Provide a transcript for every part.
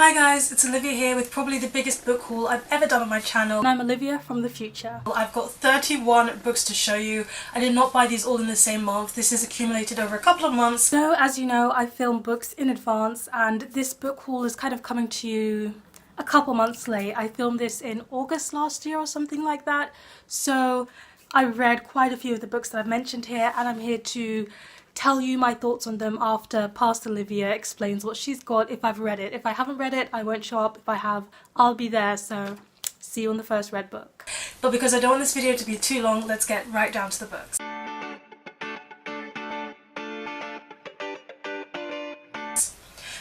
Hi guys, it's Olivia here with probably the biggest book haul I've ever done on my channel. And I'm Olivia from the future. I've got 31 books to show you. I did not buy these all in the same month. This is accumulated over a couple of months. So as you know, I film books in advance and this book haul is kind of coming to you a couple months late. I filmed this in August last year or something like that. So I read quite a few of the books that I've mentioned here and I'm here to tell you my thoughts on them after past Olivia explains what she's got if I've read it. If I haven't read it, I won't show up. If I have, I'll be there. So see you on the first read book. But because I don't want this video to be too long, let's get right down to the books.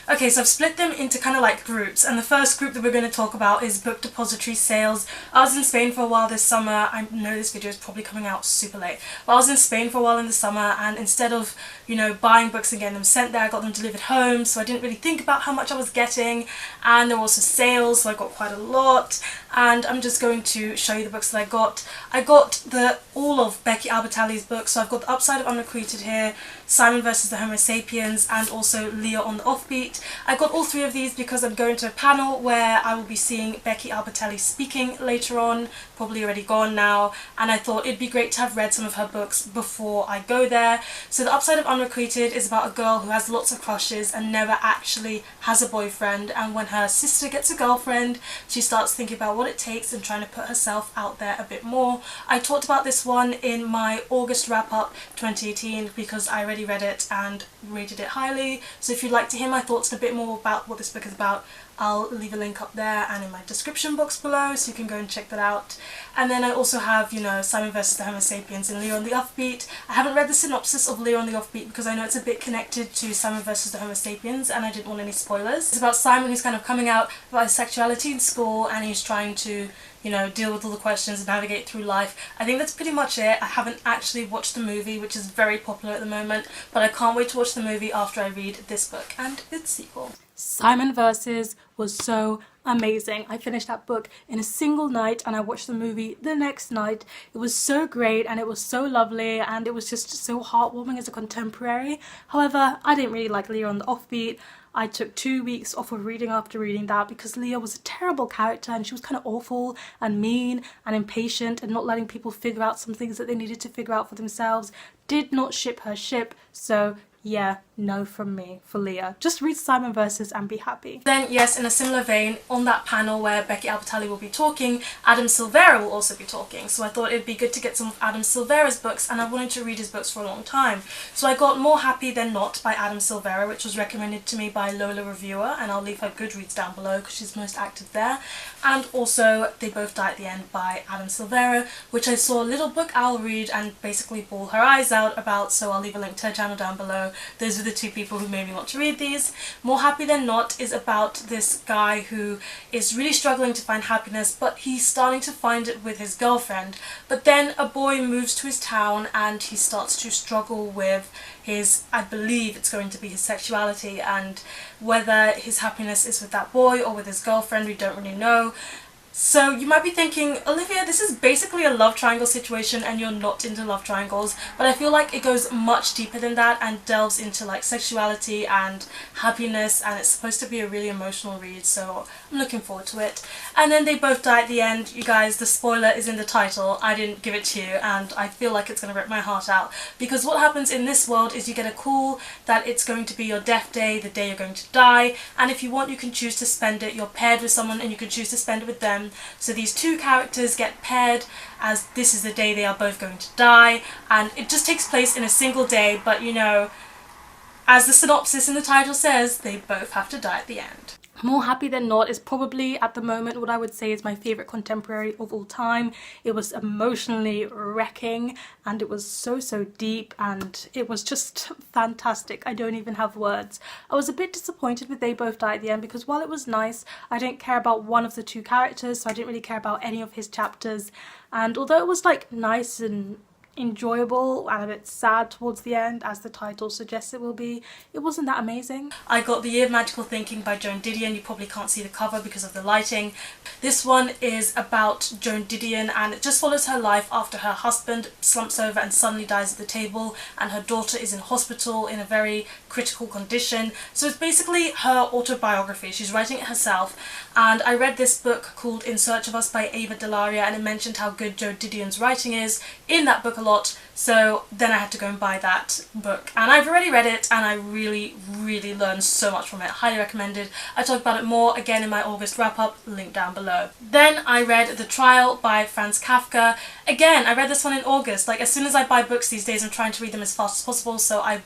Okay, so I've split them into kind of like groups, and the first group that we're going to talk about is Book Depository sales. I was in Spain for a while this summer. I know this video is probably coming out super late, but I was in Spain for a while in the summer, and instead of, you know, buying books and getting them sent there, I got them delivered home, so I didn't really think about how much I was getting, and there were also sales, so I got quite a lot, and I'm just going to show you the books that I got. I got all of Becky Albertalli's books, so I've got The Upside of Unrecruited here, Simon vs. the Homo Sapiens, and also Leah on the Offbeat. I got all three of these because I'm going to a panel where I will be seeing Becky Albertalli speaking later on, probably already gone now, and I thought it'd be great to have read some of her books before I go there. So The Upside of Unrecruited is about a girl who has lots of crushes and never actually has a boyfriend, and when her sister gets a girlfriend, she starts thinking about what it takes and trying to put herself out there a bit more. I talked about this one in my August wrap-up 2018 because I already read it and rated it highly, so if you'd like to hear my thoughts and a bit more about what this book is about, I'll leave a link up there and in my description box below, so you can go and check that out. And then I also have, you know, Simon vs. the Homo Sapiens and Leah on the Offbeat. I haven't read the synopsis of Leah on the Offbeat because I know it's a bit connected to Simon vs. the Homo Sapiens and I didn't want any spoilers. It's about Simon who's kind of coming out about his sexuality in school and he's trying to, you know, deal with all the questions and navigate through life. I think that's pretty much it. I haven't actually watched the movie, which is very popular at the moment, but I can't wait to watch the movie after I read this book and its sequel. Simon Versus was so amazing. I finished that book in a single night and I watched the movie the next night. It was so great and it was so lovely and it was just so heartwarming as a contemporary. However, I didn't really like Leah on the Offbeat. I took 2 weeks off of reading after reading that because Leah was a terrible character and she was kind of awful and mean and impatient and not letting people figure out some things that they needed to figure out for themselves. Did not ship her ship, so yeah, no from me for Leah. Just read Simon Versus and be happy. Then yes, in a similar vein, on that panel where Becky Albertalli will be talking, Adam Silvera will also be talking. So I thought it'd be good to get some of Adam Silvera's books, and I wanted to read his books for a long time. So I got More Happy Than Not by Adam Silvera, which was recommended to me by Lola Reviewer, and I'll leave her Goodreads down below because she's most active there. And also They Both Die at the End by Adam Silvera, which I saw Little Book Owl read and basically bawl her eyes out about, so I'll leave a link to her channel down below. Those are the two people who made me want to read these. More Happy Than Not is about this guy who is really struggling to find happiness, but he's starting to find it with his girlfriend. But then a boy moves to his town and he starts to struggle with his, I believe it's going to be his sexuality, and whether his happiness is with that boy or with his girlfriend, we don't really know. So you might be thinking, Olivia, this is basically a love triangle situation and you're not into love triangles, but I feel like it goes much deeper than that and delves into like sexuality and happiness, and it's supposed to be a really emotional read, so I'm looking forward to it. And then They Both Die at the End. You guys, the spoiler is in the title. I didn't give it to you and I feel like it's going to rip my heart out, because what happens in this world is you get a call that it's going to be your death day, the day you're going to die, and if you want you can choose to spend it. You're paired with someone and you can choose to spend it with them. So these two characters get paired as this is the day they are both going to die, and it just takes place in a single day, but you know, as the synopsis in the title says, they both have to die at the end. More Happy Than Not is probably at the moment what I would say is my favourite contemporary of all time. It was emotionally wrecking and it was so deep and it was just fantastic. I don't even have words. I was a bit disappointed with They Both Die at the End because while it was nice, I didn't care about one of the two characters, so I didn't really care about any of his chapters, and although it was like nice and enjoyable and a bit sad towards the end, as the title suggests it will be. It wasn't that amazing. I got The Year of Magical Thinking by Joan Didion. You probably can't see the cover because of the lighting. This one is about Joan Didion, and it just follows her life after her husband slumps over and suddenly dies at the table, and her daughter is in hospital in a very critical condition. So it's basically her autobiography. She's writing it herself, and I read this book called In Search of Us by Ava Delaria, and it mentioned how good Joan Didion's writing is in that book a lot. So then I had to go and buy that book, and I've already read it and I really learned so much from it. Highly recommended. I talk about it more again in my August wrap up, link down below. Then I read The Trial by Franz Kafka. Again, I read this one in August. Like, as soon as I buy books these days, I'm trying to read them as fast as possible, so I've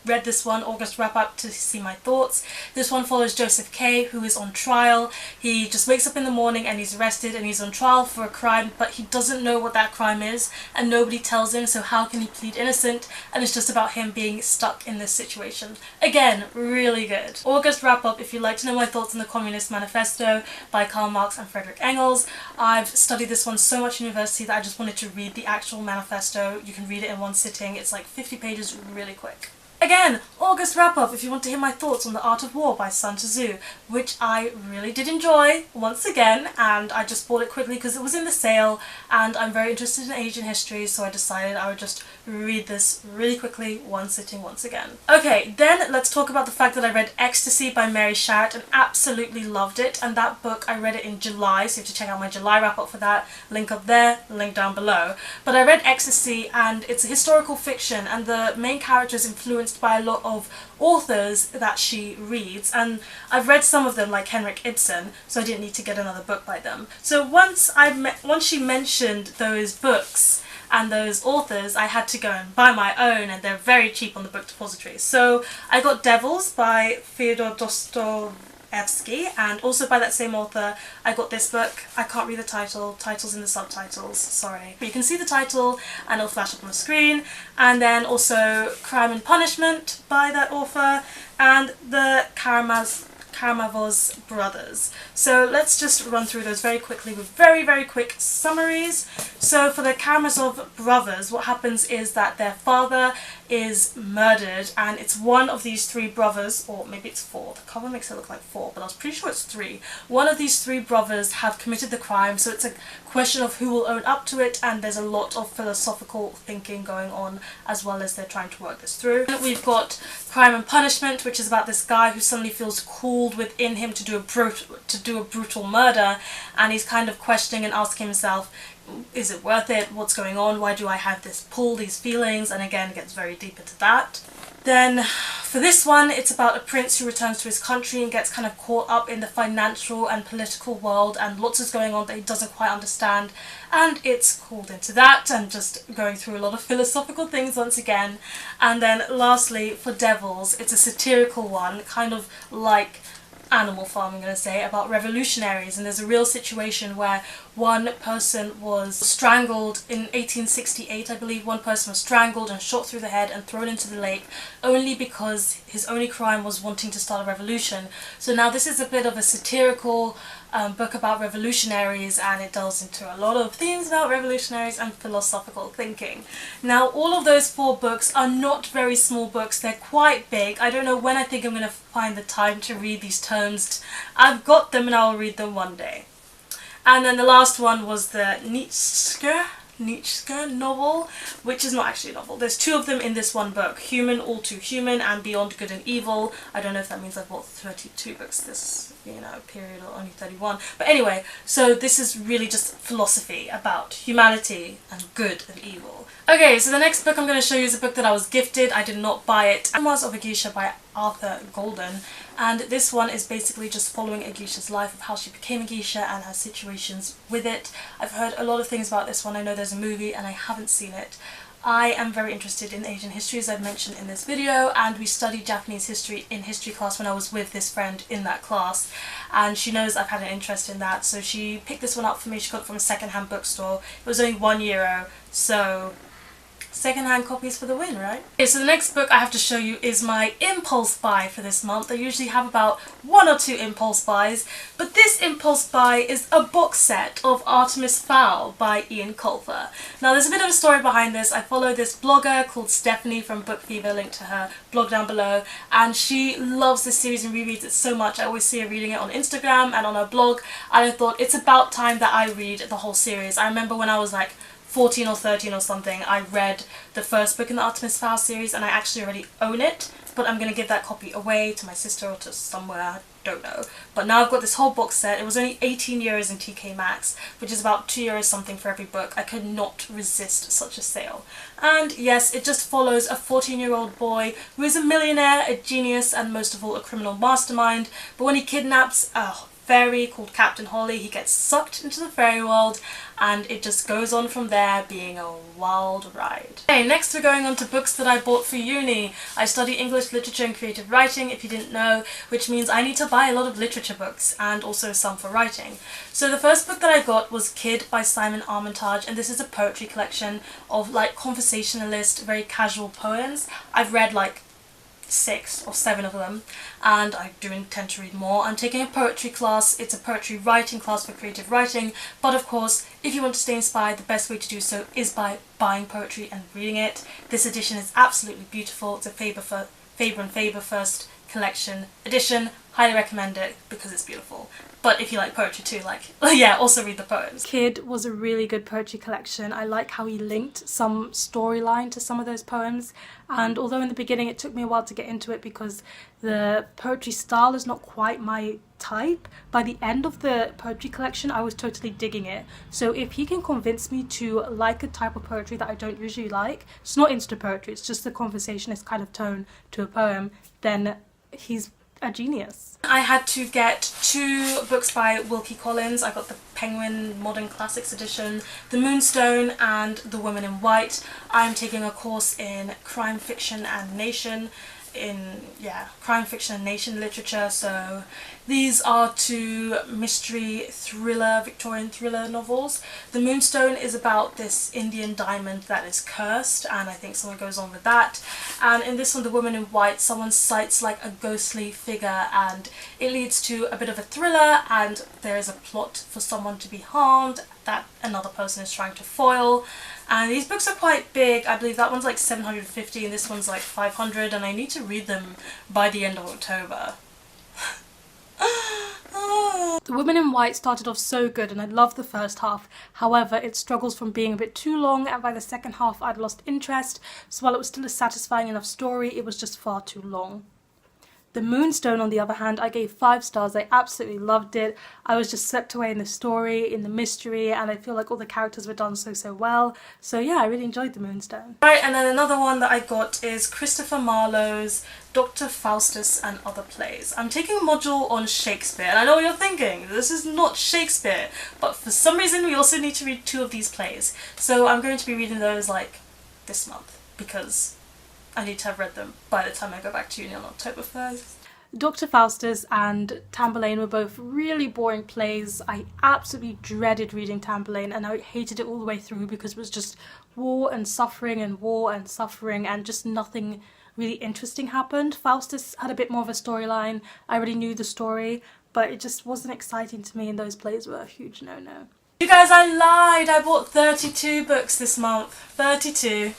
read this one, August wrap up, to see my thoughts. This one follows Joseph K, who is on trial. He just wakes up in the morning and he's arrested and he's on trial for a crime, but he doesn't know what that crime is and nobody tells him, so how can he plead innocent? And it's just about him being stuck in this situation. Again, really good. August wrap up, if you'd like to know my thoughts on the Communist Manifesto by Karl Marx and Friedrich Engels. I've studied this one so much in university that I just wanted to read the actual manifesto. You can read it in one sitting. It's like 50 pages really quick. Again, August wrap-up if you want to hear my thoughts on The Art of War by Sun Tzu, which I really did enjoy once again, and I just bought it quickly because it was in the sale, and I'm very interested in Asian history, so I decided I would just read this really quickly, one sitting once again. Okay, then let's talk about the fact that I read Ecstasy by Mary Sharratt and absolutely loved it, and that book I read it in July, so you have to check out my July wrap-up for that, link up there, link down below. But I read Ecstasy, and it's a historical fiction, and the main character is influenced by a lot of authors that she reads, and I've read some of them, like Henrik Ibsen, so I didn't need to get another book by them. So once she mentioned those books and those authors, I had to go and buy my own, and they're very cheap on the Book Depository. So I got Devils by Fyodor Dostoevsky, and also by that same author I got this book. I can't read the title, titles in the subtitles, sorry. But you can see the title and it'll flash up on the screen. And then also Crime and Punishment by that author, and the Karamazov brothers. So let's just run through those very quickly with very quick summaries. So for the Karamazov brothers, what happens is that their father is murdered, and it's one of these three brothers, or maybe it's four, the cover makes it look like four, but I was pretty sure it's three. One of these three brothers have committed the crime, so it's a question of who will own up to it, and there's a lot of philosophical thinking going on as well as they're trying to work this through. And we've got Crime and Punishment, which is about this guy who suddenly feels called within him to do a brutal murder, and he's kind of questioning and asking himself, is it worth it? What's going on? Why do I have this pull, these feelings? And again, it gets very deep into that. Then for this one, it's about a prince who returns to his country and gets kind of caught up in the financial and political world, and lots is going on that he doesn't quite understand, and it's called into that and just going through a lot of philosophical things once again. And then lastly, for Devils, it's a satirical one, kind of like Animal Farm, I'm going to say, about revolutionaries, and there's a real situation where one person was strangled in 1868, I believe. One person was strangled and shot through the head and thrown into the lake only because his only crime was wanting to start a revolution. So now this is a bit of a satirical book about revolutionaries, and it delves into a lot of themes about revolutionaries and philosophical thinking. Now all of those four books are not very small books, they're quite big. I don't know when I think I'm going to find the time to read these tomes. I've got them and I'll read them one day. And then the last one was the Nietzsche novel, which is not actually a novel. There's two of them in this one book, Human, All Too Human, and Beyond Good and Evil. I don't know if that means I've bought 32 books this, period, or only 31. But anyway, so this is really just philosophy about humanity and good and evil. Okay, so the next book I'm going to show you is a book that I was gifted. I did not buy it. Memoirs of a Geisha by Arthur Golden, and this one is basically just following a geisha's life, of how she became a geisha and her situations with it. I've heard a lot of things about this one. I know there's a movie and I haven't seen it. I am very interested in Asian history, as I've mentioned in this video, and we studied Japanese history in history class when I was with this friend in that class, and she knows I've had an interest in that, so she picked this one up for me. She got it from a second-hand bookstore. It was only €1, so secondhand copies for the win, right? Okay, so the next book I have to show you is my impulse buy for this month. I usually have about 1 or 2 impulse buys, but this impulse buy is a box set of Artemis Fowl by Ian Colfer. Now there's a bit of a story behind this. I follow this blogger called Stephanie from Book Fever, link to her blog down below, and she loves this series and rereads it so much. I always see her reading it on Instagram and on her blog, and I thought it's about time that I read the whole series. I remember when I was like 14 or 13 or something, I read the first book in the Artemis Fowl series, and I actually already own it, but I'm going to give that copy away to my sister or to somewhere, I don't know. But now I've got this whole box set. It was only 18 euros in TK Maxx, which is about 2 euros something for every book. I could not resist such a sale. And yes, it just follows a 14-year-old boy who is a millionaire, a genius, and most of all a criminal mastermind. But when he kidnaps a fairy called Captain Holly, he gets sucked into the fairy world, and it just goes on from there, being a wild ride. Okay, next we're going on to books that I bought for uni. I study English literature and creative writing, if you didn't know, which means I need to buy a lot of literature books, and also some for writing. So the first book that I got was Kid by Simon Armitage, and this is a poetry collection of like conversationalist, very casual poems. I've read like 6 or 7 of them, and I do intend to read more. I'm taking a poetry class. It's a poetry writing class for creative writing, but of course if you want to stay inspired, the best way to do so is by buying poetry and reading it. This edition is absolutely beautiful. It's a Faber and Faber first collection edition. Highly recommend it because it's beautiful. But if you like poetry too, like, yeah, also read the poems. Kid was a really good poetry collection. I like how he linked some storyline to some of those poems, and although in the beginning it took me a while to get into it because the poetry style is not quite my type, by the end of the poetry collection I was totally digging it. So if he can convince me to like a type of poetry that I don't usually like, it's not insta poetry, it's just the conversationist kind of tone to a poem, then he's a genius. I had to get 2 books by Wilkie Collins. I got the Penguin Modern Classics edition, The Moonstone and The Woman in White. I'm taking a course in crime fiction and nation literature, so these are 2 mystery thriller, Victorian thriller novels. The Moonstone is about this Indian diamond that is cursed, and I think someone goes on with that. And in this one, The Woman in White, someone sights like a ghostly figure, and it leads to a bit of a thriller, and there is a plot for someone to be harmed that another person is trying to foil. And these books are quite big. I believe that one's like 750 and this one's like 500, and I need to read them by the end of October. The Woman in White started off so good and I loved the first half. However, it struggles from being a bit too long, and by the second half I'd lost interest, so while it was still a satisfying enough story, it was just far too long. The Moonstone, on the other hand, I gave 5 stars. I absolutely loved it. I was just swept away in the story, in the mystery, and I feel like all the characters were done so well. So yeah, I really enjoyed The Moonstone. Right, and then another one that I got is Christopher Marlowe's Dr. Faustus and Other Plays. I'm taking a module on Shakespeare, and I know what you're thinking, this is not Shakespeare, but for some reason we also need to read 2 of these plays. So I'm going to be reading those like this month, because I need to have read them by the time I go back to uni on October 1st. Dr. Faustus and Tamburlaine were both really boring plays. I absolutely dreaded reading Tamburlaine, and I hated it all the way through because it was just war and suffering and just nothing really interesting happened. Faustus had a bit more of a storyline. I already knew the story, but it just wasn't exciting to me, and those plays were a huge no-no. You guys, I lied! I bought 32 books this month. 32.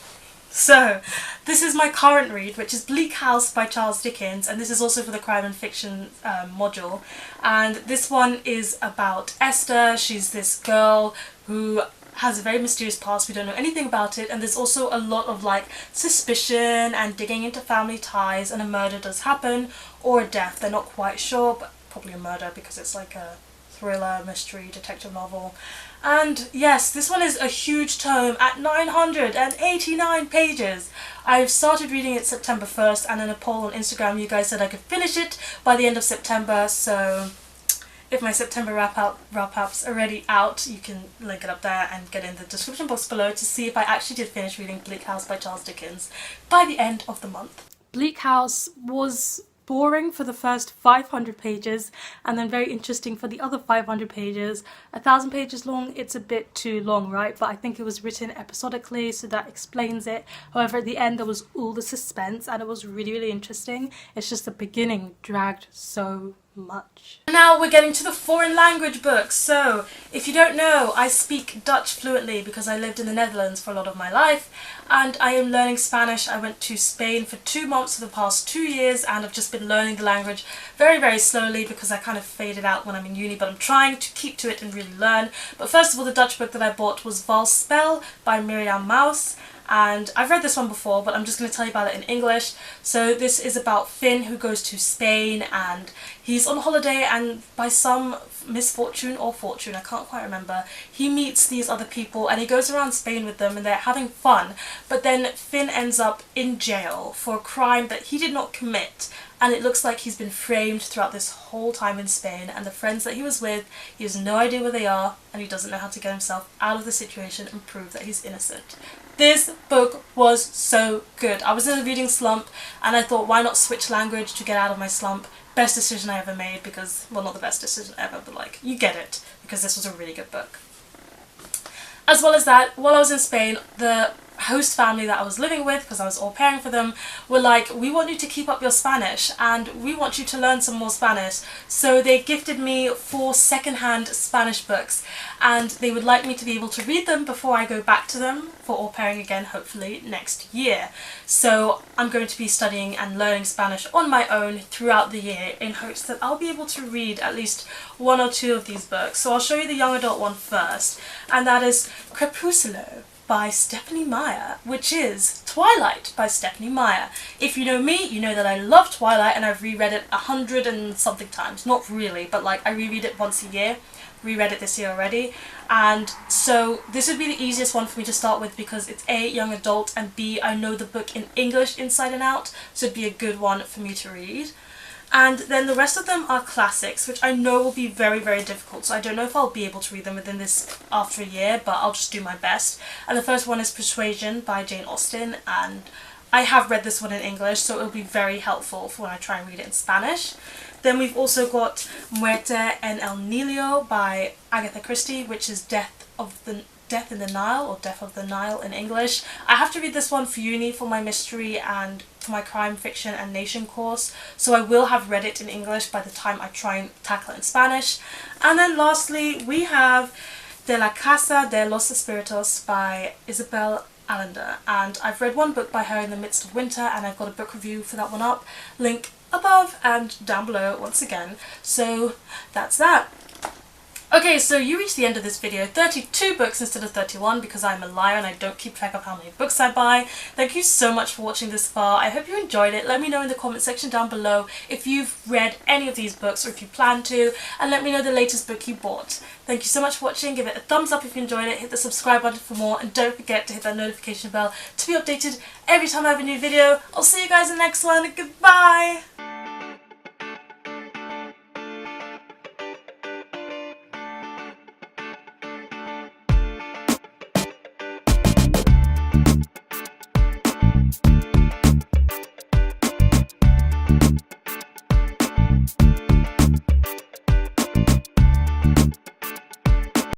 So, this is my current read, which is Bleak House by Charles Dickens, and this is also for the crime and fiction module. And this one is about Esther. She's this girl who has a very mysterious past. We don't know anything about it, and there's also a lot of like suspicion and digging into family ties, and a murder does happen, or a death. They're not quite sure, but probably a murder because it's like a thriller, mystery, detective novel. And yes, this one is a huge tome at 989 pages. I've started reading it September 1st, and in a poll on Instagram you guys said I could finish it by the end of September, so if my September wrap-up's already out, you can link it up there and get in the description box below to see if I actually did finish reading Bleak House by Charles Dickens by the end of the month. Bleak House was boring for the first 500 pages and then very interesting for the other 500 pages. 1,000 pages long, it's a bit too long, right? But I think it was written episodically, so that explains it. However, at the end there was all the suspense and it was really interesting. It's just the beginning dragged so much. Now we're getting to the foreign language books. So if you don't know, I speak Dutch fluently because I lived in the Netherlands for a lot of my life, and I am learning Spanish. I went to Spain for 2 months for the past 2 years and I've just been learning the language very slowly because I kind of faded out when I'm in uni, but I'm trying to keep to it and really learn. But first of all, the Dutch book that I bought was Valspel by Miriam Maus. And I've read this one before, but I'm just going to tell you about it in English. So this is about Finn, who goes to Spain and he's on holiday, and by some misfortune or fortune, I can't quite remember, he meets these other people and he goes around Spain with them and they're having fun. But then Finn ends up in jail for a crime that he did not commit, and it looks like he's been framed throughout this whole time in Spain, and the friends that he was with, he has no idea where they are and he doesn't know how to get himself out of the situation and prove that he's innocent. This book was so good. I was in a reading slump and I thought, why not switch language to get out of my slump? Best decision I ever made, because, well, not the best decision ever, but like, you get it, because this was a really good book. As well as that, while I was in Spain, the host family that I was living with, because I was au pairing for them, were like, we want you to keep up your Spanish and we want you to learn some more Spanish. So they gifted me 4 second-hand Spanish books, and they would like me to be able to read them before I go back to them for au pairing again, hopefully next year. So I'm going to be studying and learning Spanish on my own throughout the year in hopes that I'll be able to read at least 1 or 2 of these books. So I'll show you the young adult one first, and that is Crepúsculo by Stephenie Meyer, which is Twilight by Stephenie Meyer. If you know me, you know that I love Twilight and I've reread it 100 and something times. Not really, but like I reread it once a year. Reread it this year already, and so this would be the easiest one for me to start with because it's A, young adult, and B, I know the book in English inside and out, so it'd be a good one for me to read. And then the rest of them are classics, which I know will be very difficult, so I don't know if I'll be able to read them within this after a year, but I'll just do my best. And the first one is Persuasion by Jane Austen, and I have read this one in English, so it'll be very helpful for when I try and read it in Spanish. Then we've also got Muerte en el Nilo by Agatha Christie, which is Death in the Nile, or Death of the Nile in English. I have to read this one for uni for my mystery and for my crime fiction and nation course, so I will have read it in English by the time I try and tackle it in Spanish. And then lastly we have De la Casa de los Espíritus by Isabel Allende, and I've read one book by her in the midst of winter, and I've got a book review for that one up, link above and down below once again. So that's that. Okay, so you reached the end of this video, 32 books instead of 31 because I'm a liar and I don't keep track of how many books I buy. Thank you so much for watching this far. I hope you enjoyed it. Let me know in the comment section down below if you've read any of these books or if you plan to, and let me know the latest book you bought. Thank you so much for watching. Give it a thumbs up if you enjoyed it, hit the subscribe button for more, and don't forget to hit that notification bell to be updated every time I have a new video. I'll see you guys in the next one. Goodbye!